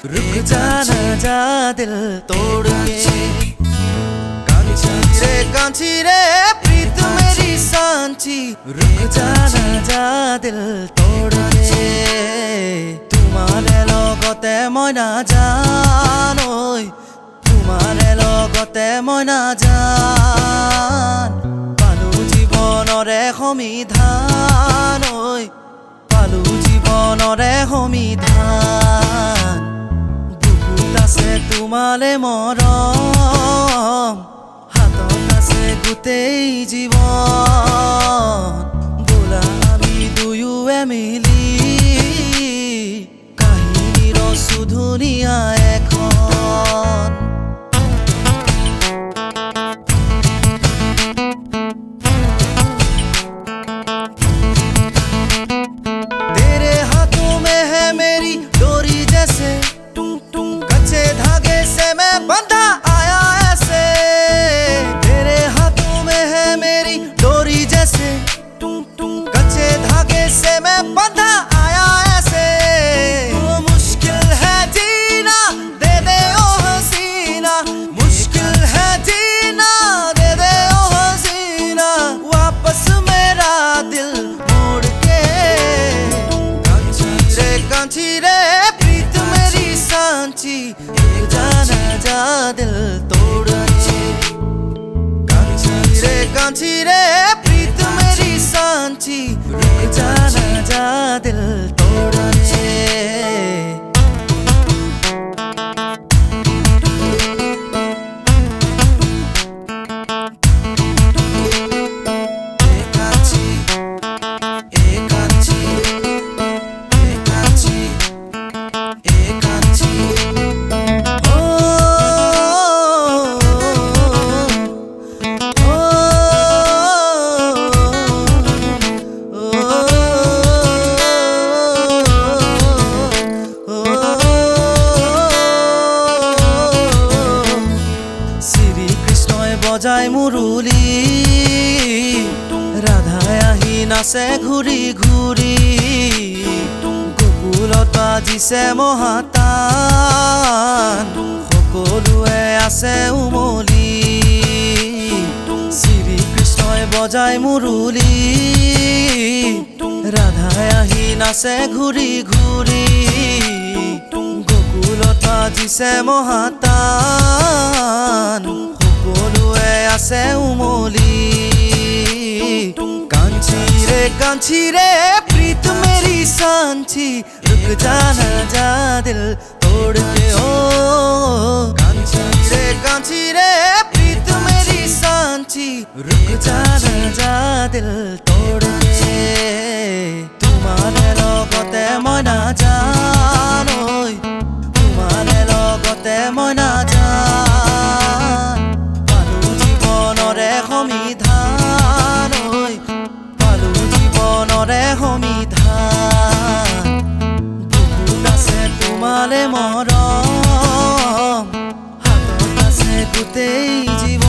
रुक जाना जा दिल तोड़ के। कांची रे प्रीत मेरी सांची, रुक जाना जा दिल तोड़ के। तुम्हारे लगते मैं ना जान, तुम्हारे लगते मैं ना जान। पालू जीवनरे समिधान, पालू जीवनरे समिधान। बुकुत आछे तुम्हारे मरम, हातत आछे गोटेई जीवन। बोला आमी दुयोए मिली काहिनीर सुधुनिया एखन। तेरे हाथों में है मेरी डोरी जैसे, टुंग टुंग कच्चे धागे से मैं बंधा आया ऐसे। तेरे हाथों में है मेरी डोरी जैसे, टुंग टुंग कच्चे धागे से मैं बंधा आया ऐसे। वो मुश्किल है जीना, दे दे ओ हसीना, मुश्किल है जीना, दे दे ओ हसीना। वापस मेरा दिल मोड़ के। कांची रे प्रीत मेरी सांची, रुक जाना जा दिल तोड़ के। कांची रे प्रीत मेरी सांची, रुक जाना जा दिल तोड़ के। বজায় মুরুলি, রাধাই আহি নাচে ঘূৰি ঘূৰি। গোকুলত বাজিছে মহাতান, সকলোৱে আছে উমলি। শ্ৰীকৃষ্ণই বজায় মুরুলি, রাধাই আহি নাচে ঘূৰি ঘূৰি। গোকুলত বাজিছে মহাতান, সকলোৱে আছে উমলি। कांची रे प्रीत मेरी सांची, रुक जाना जा दिल तोड़ के। ओ कांची रे प्रीत मेरी सांची, रुक जाना जा दिल तोड़ के। तुम्हारे लगते मैं ना जान, तुम्हारे लगते मैं ना जान। पालू जीवनरे समिधान, पालू जीवनरे समिधान। बुकुत आछे तुम्हारे मरम, हातत आछे गोटेई जीवन।